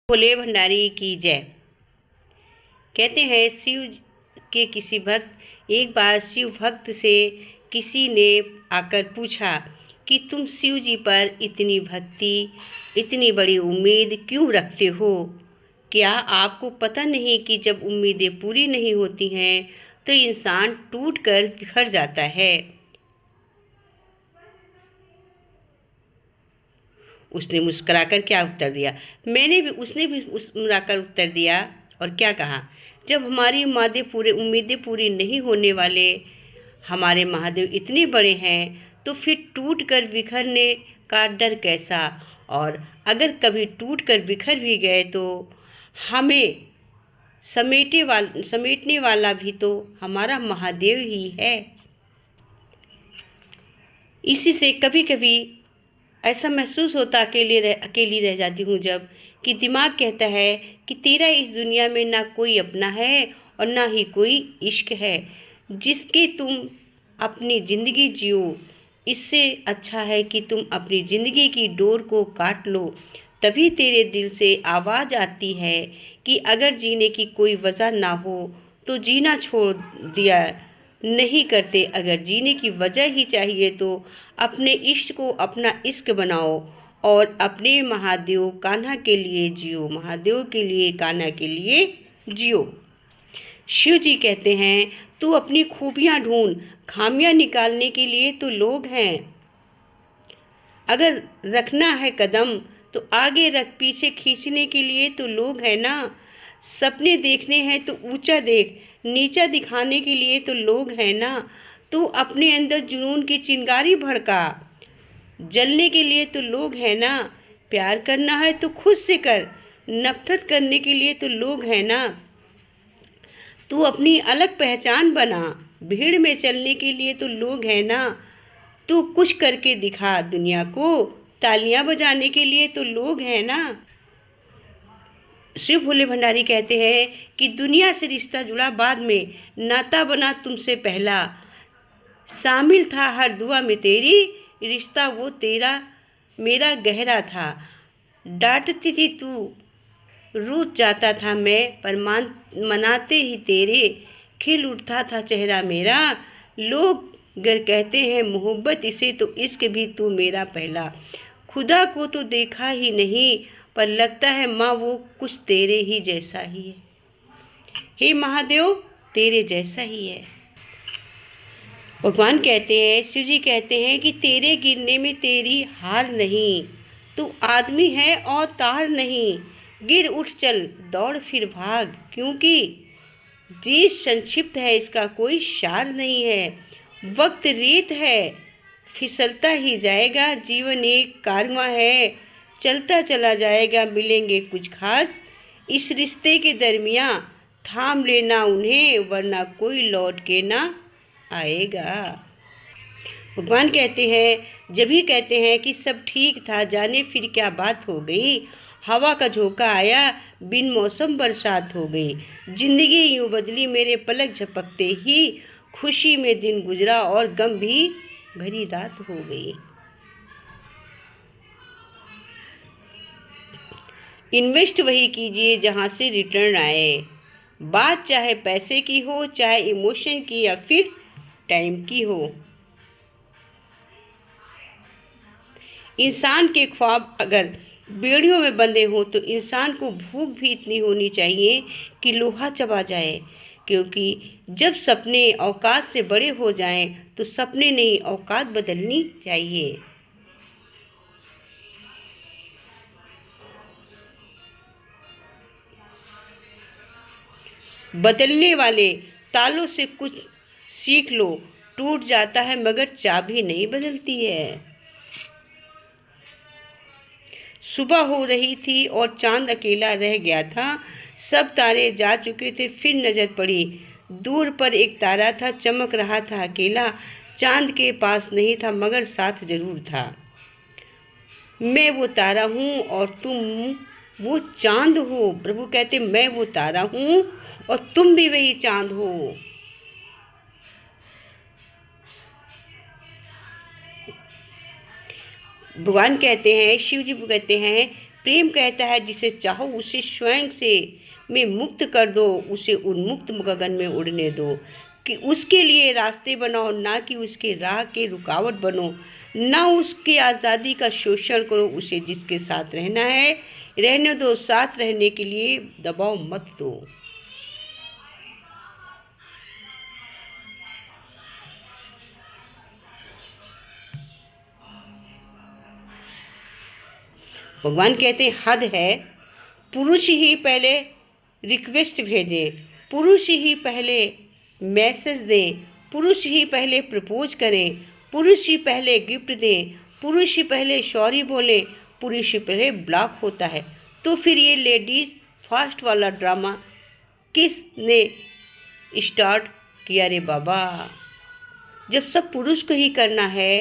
भोले भंडारी की जय। कहते हैं शिव के किसी भक्त एक बार शिव भक्त से किसी ने आकर पूछा कि तुम शिव जी पर इतनी भक्ति, इतनी बड़ी उम्मीद क्यों रखते हो? क्या आपको पता नहीं कि जब उम्मीदें पूरी नहीं होती हैं तो इंसान टूट कर बिखर जाता है। उसने मुस्कुराकर क्या उत्तर दिया? उसने भी मुस्कुराकर उत्तर दिया और क्या कहा, जब हमारी उम्मीदें पूरी नहीं होने वाले हमारे महादेव इतने बड़े हैं तो फिर टूट कर बिखरने का डर कैसा? और अगर कभी टूट कर बिखर भी गए तो हमें समेटने वाला भी तो हमारा महादेव ही है। इसी से कभी कभी ऐसा महसूस होता अकेली रह जाती हूँ जब कि दिमाग कहता है कि तेरा इस दुनिया में ना कोई अपना है और ना ही कोई इश्क है जिसके तुम अपनी ज़िंदगी जियो। इससे अच्छा है कि तुम अपनी ज़िंदगी की डोर को काट लो। तभी तेरे दिल से आवाज़ आती है कि अगर जीने की कोई वजह ना हो तो जीना छोड़ दिया नहीं करते। अगर जीने की वजह ही चाहिए तो अपने इष्ट को अपना इश्क बनाओ और अपने महादेव कान्हा के लिए जियो। महादेव के लिए, कान्हा के लिए जियो। शिव जी कहते हैं तू अपनी खूबियां ढूंढ, खामियां निकालने के लिए तो लोग हैं। अगर रखना है कदम तो आगे रख, पीछे खींचने के लिए तो लोग हैं ना। सपने देखने हैं तो ऊंचा देख, नीचा दिखाने के लिए तो लोग हैं ना। तू अपने अंदर जुनून की चिंगारी भड़का, जलने के लिए तो लोग हैं ना। प्यार करना है तो खुद से कर, नफरत करने के लिए तो लोग हैं ना। तू अपनी अलग पहचान बना, भीड़ में चलने के लिए तो लोग हैं ना। तू कुछ करके दिखा दुनिया को, तालियां बजाने के लिए तो लोग हैं ना। शिव भोले भंडारी कहते हैं कि दुनिया से रिश्ता जुड़ा बाद में, नाता बना तुमसे पहला। शामिल था हर दुआ में तेरी, रिश्ता वो तेरा मेरा गहरा था। डांटती थी तू, रूठ जाता था मैं, पर मनाते ही तेरे खिल उठता था चेहरा मेरा। लोग गर कहते हैं मोहब्बत इसे तो इश्क भी तू मेरा पहला। खुदा को तो देखा ही नहीं पर लगता है माँ वो कुछ तेरे ही जैसा ही है। हे महादेव तेरे जैसा ही है। भगवान कहते हैं, शिव जी कहते हैं कि तेरे गिरने में तेरी हार नहीं। तू आदमी है और तार नहीं। गिर उठ चल दौड़ फिर भाग, क्योंकि जी संक्षिप्त है इसका कोई सार नहीं है। वक्त रेत है फिसलता ही जाएगा, जीवन एक कारवां है चलता चला जाएगा। मिलेंगे कुछ खास इस रिश्ते के दरमियाँ, थाम लेना उन्हें वरना कोई लौट के ना आएगा। भगवान कहते हैं, जब ही कहते हैं कि सब ठीक था, जाने फिर क्या बात हो गई। हवा का झोंका आया, बिन मौसम बरसात हो गई। जिंदगी यूं बदली मेरे पलक झपकते ही, खुशी में दिन गुजरा और गम भी भरी रात हो गई। इन्वेस्ट वही कीजिए जहां से रिटर्न आए। बात चाहे पैसे की हो, चाहे इमोशन की या फिर टाइम की हो। इंसान के ख्वाब अगर बेड़ियों में बंधे हों तो इंसान को भूख भी इतनी होनी चाहिए कि लोहा चबा जाए। क्योंकि जब सपने औकात से बड़े हो जाएं तो सपने नहीं औकात बदलनी चाहिए। बदलने वाले तालों से कुछ सीख लो, टूट जाता है मगर चाबी नहीं बदलती है। सुबह हो रही थी और चांद अकेला रह गया था। सब तारे जा चुके थे, फिर नजर पड़ी दूर पर एक तारा था, चमक रहा था अकेला। चांद के पास नहीं था मगर साथ जरूर था। मैं वो तारा हूँ और तुम वो चांद हो। प्रभु कहते मैं वो तारा हूँ और तुम भी वही चांद हो। भगवान कहते हैं, शिव जी कहते हैं, प्रेम कहता है जिसे चाहो उसे स्वयं से में मुक्त कर दो, उसे उन्मुक्त गगन में उड़ने दो, कि उसके लिए रास्ते बनाओ, ना कि उसके राह के रुकावट बनो, ना उसके आज़ादी का शोषण करो। उसे जिसके साथ रहना है रहने दो, साथ रहने के लिए दबाव मत दो। भगवान कहते हैं हद है, पुरुष ही पहले रिक्वेस्ट भेजें, पुरुष ही पहले मैसेज दें, पुरुष ही पहले प्रपोज करें, पुरुष ही पहले गिफ्ट दें, पुरुष ही पहले सॉरी बोलें, पुरुष ही पहले ब्लॉक होता है। तो फिर ये लेडीज़ फास्ट वाला ड्रामा किसने स्टार्ट किया रे बाबा? जब सब पुरुष को ही करना है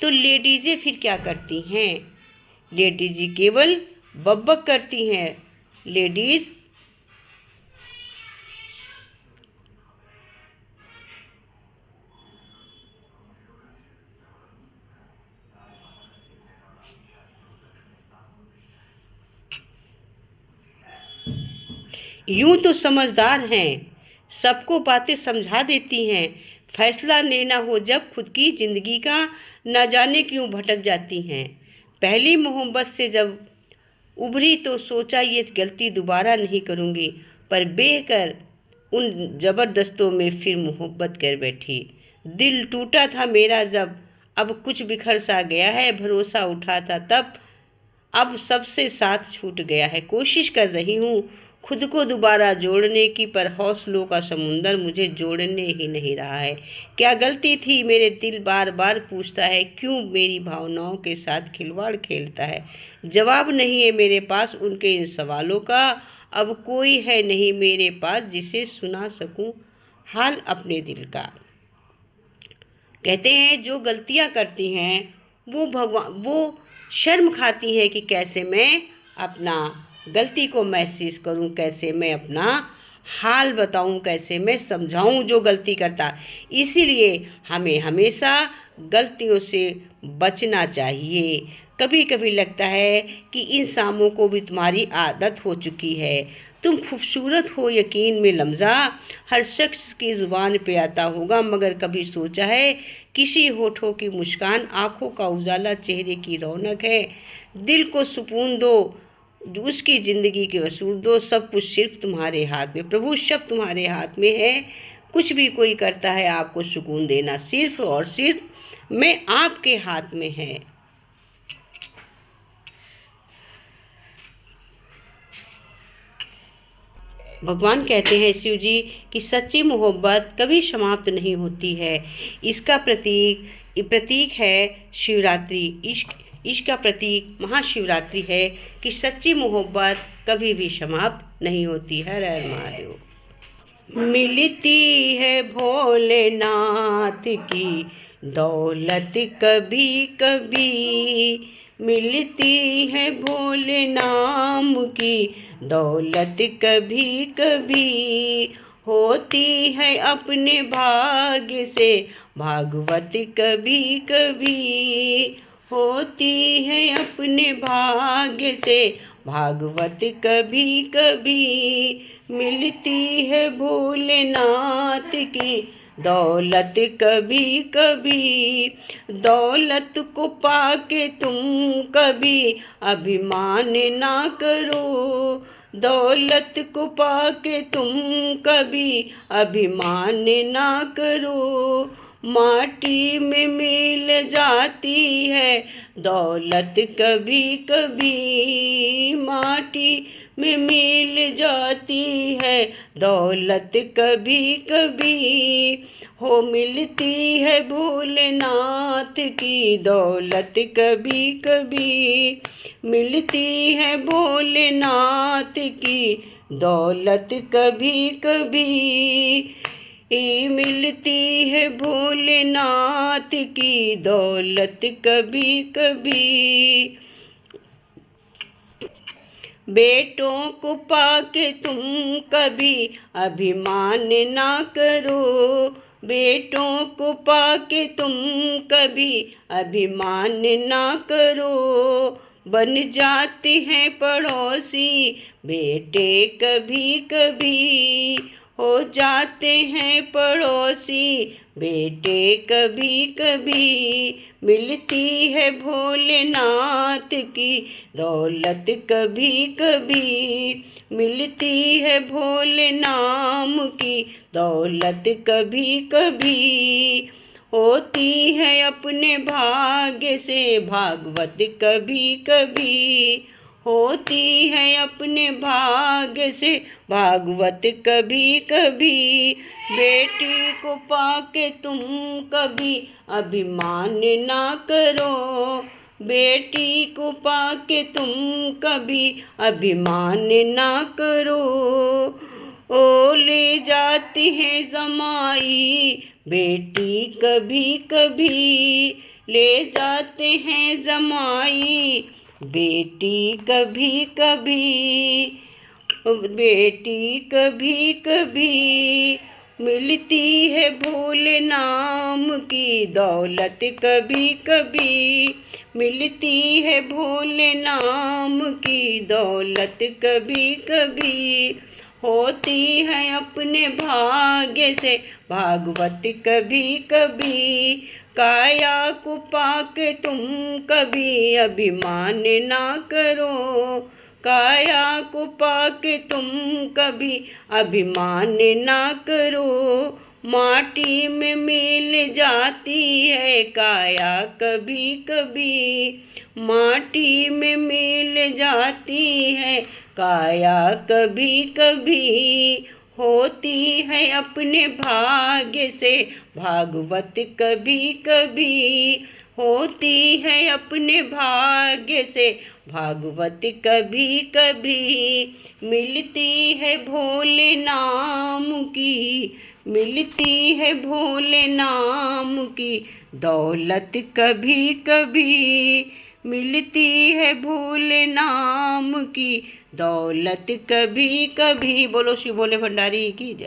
तो लेडीज़ें फिर क्या करती हैं? लेडीज केवल बकबक करती हैं। लेडीज यूं तो समझदार हैं, सबको बातें समझा देती हैं, फैसला लेना हो जब खुद की ज़िंदगी का न जाने क्यों भटक जाती हैं। पहली मोहब्बत से जब उभरी तो सोचा ये गलती दोबारा नहीं करूँगी, पर बेकर उन ज़बरदस्तों में फिर मोहब्बत कर बैठी। दिल टूटा था मेरा जब, अब कुछ बिखर सा गया है, भरोसा उठा था तब, अब सबसे साथ छूट गया है। कोशिश कर रही हूँ खुद को दोबारा जोड़ने की, पर हौसलों का समुंदर मुझे जोड़ने ही नहीं रहा है। क्या गलती थी मेरे दिल बार बार पूछता है, क्यों मेरी भावनाओं के साथ खिलवाड़ खेलता है। जवाब नहीं है मेरे पास उनके इन सवालों का, अब कोई है नहीं मेरे पास जिसे सुना सकूं हाल अपने दिल का। कहते हैं जो गलतियां करती हैं वो शर्म खाती हैं कि कैसे मैं अपना गलती को महसूस करूं, कैसे मैं अपना हाल बताऊं, कैसे मैं समझाऊं जो गलती करता। इसीलिए हमें हमेशा गलतियों से बचना चाहिए। कभी कभी लगता है कि इन शामों को भी तुम्हारी आदत हो चुकी है। तुम खूबसूरत हो यकीन में लम्जा, हर शख्स की ज़ुबान पे आता होगा, मगर कभी सोचा है किसी होठों की मुस्कान, आँखों का उजाला, चेहरे की रौनक है। दिल को सुकून दो, उसकी ज़िंदगी के वसूल दो। सब कुछ सिर्फ तुम्हारे हाथ में प्रभु, सब तुम्हारे हाथ में है। कुछ भी कोई करता है आपको सुकून देना सिर्फ और सिर्फ मैं आपके हाथ में है। भगवान कहते हैं शिव जी कि सच्ची मोहब्बत कभी समाप्त नहीं होती है। इसका प्रतीक है शिवरात्रि। इश्क का प्रतीक महाशिवरात्रि है कि सच्ची मोहब्बत कभी भी समाप्त नहीं होती है। हर हर महादेव। मिलती है भोलेनाथ की दौलत कभी कभी, मिलती है भोले नाम की दौलत कभी कभी, होती है अपने भाग्य से भागवत कभी कभी, होती है अपने भाग्य से भागवत कभी कभी, मिलती है भोलेनाथ की दौलत कभी कभी। दौलत को पाके तुम कभी अभिमान ना करो, दौलत को पाके तुम कभी अभिमान ना करो। माटी में मिल जाती है दौलत कभी कभी, माटी में मिल जाती है दौलत कभी कभी, हो मिलती है भोलेनाथ की दौलत कभी कभी, मिलती है भोलेनाथ की दौलत कभी कभी, मिलती है भोलेनाथ की दौलत कभी कभी। बेटों को पाके तुम कभी अभिमान ना करो, बेटों को पाके तुम कभी अभिमान ना करो। बन जाते हैं पड़ोसी बेटे कभी कभी, हो जाते हैं पड़ोसी बेटे कभी कभी। मिलती है भोलेनाथ की दौलत कभी कभी, मिलती है भोले नाम की दौलत कभी कभी। होती है अपने भाग्य से भागवत कभी कभी, होती है अपने भाग्य से भागवत कभी कभी। बेटी को पाके तुम कभी अभिमान ना करो, बेटी को पाके तुम कभी अभिमान ना करो। ओ ले जाती है जमाई बेटी कभी कभी, ले जाते हैं जमाई बेटी कभी कभी, बेटी कभी कभी। मिलती है भोले नाम की दौलत कभी कभी, मिलती है भोले नाम की दौलत कभी कभी। होती है अपने भाग्य से भागवत कभी कभी। काया को पाके तुम कभी अभिमान ना करो, काया को पाके तुम कभी अभिमान ना करो। माटी में मिल जाती है काया कभी कभी, माटी में मिल जाती है काया कभी कभी। होती है अपने भाग्य से भागवत कभी कभी, होती है अपने भाग्य से भागवत कभी कभी। मिलती है भोले नाम की, मिलती है भोले नाम की दौलत कभी कभी, मिलती है भोले नाम की दौलत कभी कभी। बोलो शिव भोले भंडारी की जय।